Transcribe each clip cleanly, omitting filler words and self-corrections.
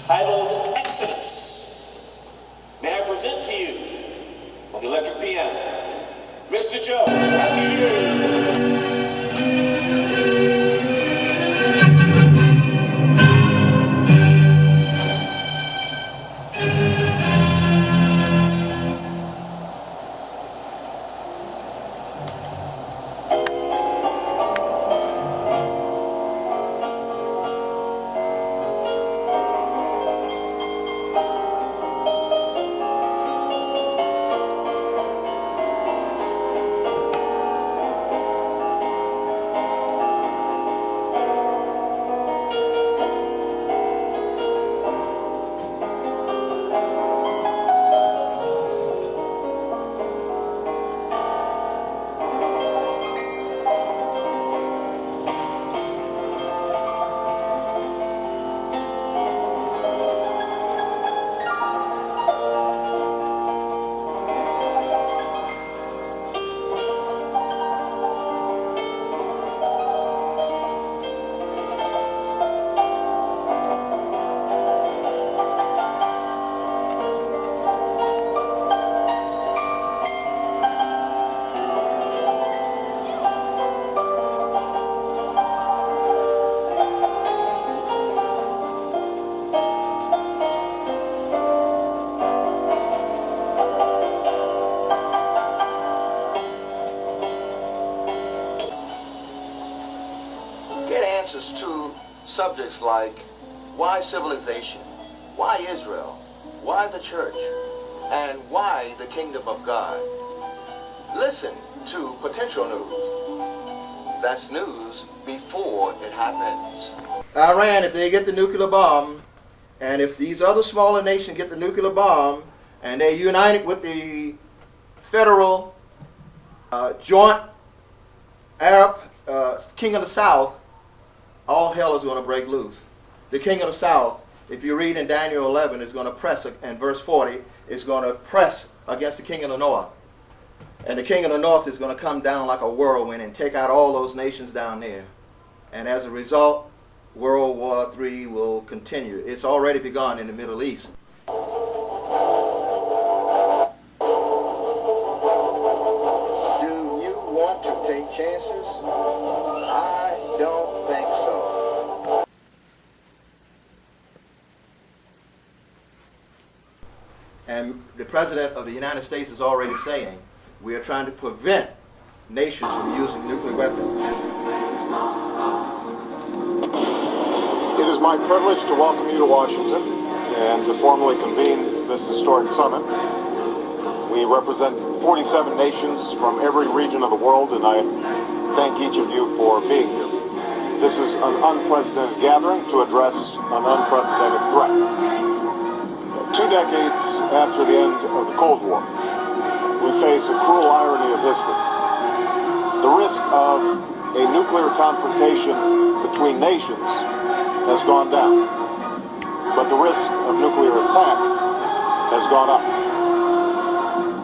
titled Exodus. May I present to you on the electric piano, Mr. JOEUNDERDUE. Answers to subjects like why civilization, why Israel, why the church, and why the kingdom of God. Listen to potential news. That's news before it happens. Iran, if they get the nuclear bomb, and if these other smaller nations get the nuclear bomb, and they're united with the federal joint Arab king of the South, all hell is going to break loose. The king of the South, if you read in Daniel 11, is going to press, and verse 40, is going to press against the king of the North. And the king of the North is going to come down like a whirlwind and take out all those nations down there. And as a result, World War III will continue. It's already begun in the Middle East. Do you want to take chances? I don't think so. And the President of the United States is already saying, we are trying to prevent nations from using nuclear weapons. It is my privilege to welcome you to Washington and to formally convene this historic summit. We represent 47 nations from every region of the world, and I thank each of you for being here. This is an unprecedented gathering to address an unprecedented threat. 2 decades after the end of the Cold War, we face a cruel irony of history. The risk of a nuclear confrontation between nations has gone down, but the risk of nuclear attack has gone up.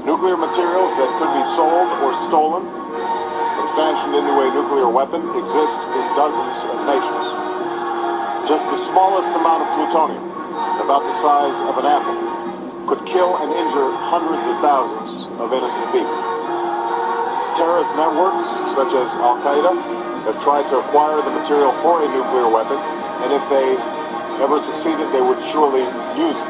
Nuclear materials that could be sold or stolen and fashioned into a nuclear weapon exist in dozens of nations. Just the smallest amount of plutonium, about the size of an apple, could kill and injure hundreds of thousands of innocent people. Terrorist networks such as Al-Qaeda have tried to acquire the material for a nuclear weapon, and if they ever succeeded, they would surely use it.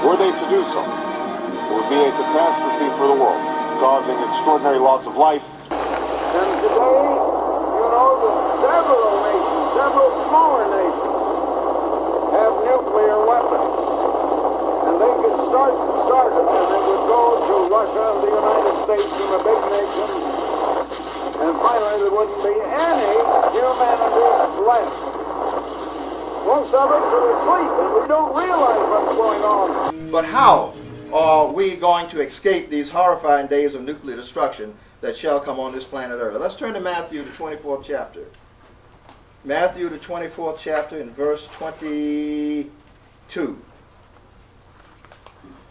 Were they to do so, it would be a catastrophe for the world, causing extraordinary loss of life. And today, you know that several nations, several smaller nations, have nuclear weapons. And they could start it, and it would go to Russia and the United States and the big nations, and finally there wouldn't be any humanity left. Most of us are asleep, and we don't realize what's going on. But how are we going to escape these horrifying days of nuclear destruction that shall come on this planet Earth? Let's turn to Matthew, the 24th chapter. Matthew, the 24th chapter, in verse 22.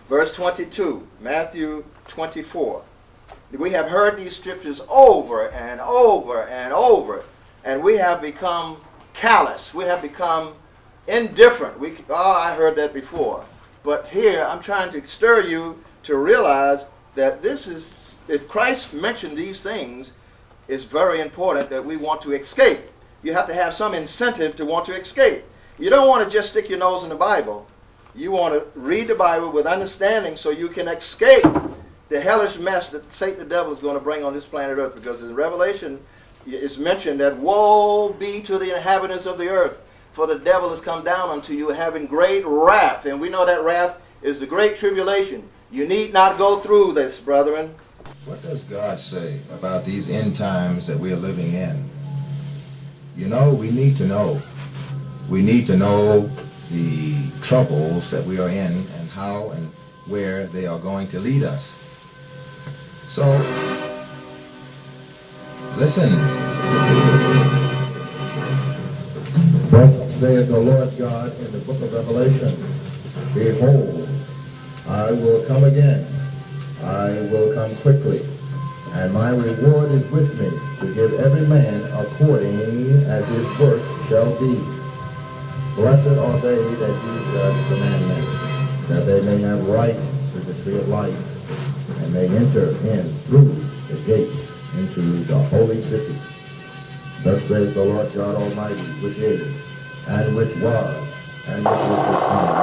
Verse 22, Matthew 24. We have heard these scriptures over and over and over, and we have become callous. We have become indifferent. I heard that before. But here, I'm trying to stir you to realize that this is, if Christ mentioned these things, it's very important that we want to escape. You have to have some incentive to want to escape. You don't want to just stick your nose in the Bible. You want to read the Bible with understanding so you can escape the hellish mess that Satan the devil is going to bring on this planet Earth. Because in Revelation, it's mentioned that woe be to the inhabitants of the earth, for the devil has come down unto you having great wrath. And we know that wrath is the great tribulation. You need not go through this, brethren. What does God say about these end times that we are living in? You know, we need to know. We need to know the troubles that we are in and how and where they are going to lead us. So, listen. Thus saith the Lord God in the book of Revelation, Behold, I will come again. I will come quickly, and my reward is with me to give every man according as his work shall be. Blessed are they that do God's commandments, that they may have right to the tree of life, and may enter in through the gate into the holy city. Thus saith the Lord God Almighty, which is, and which was, and which is to come,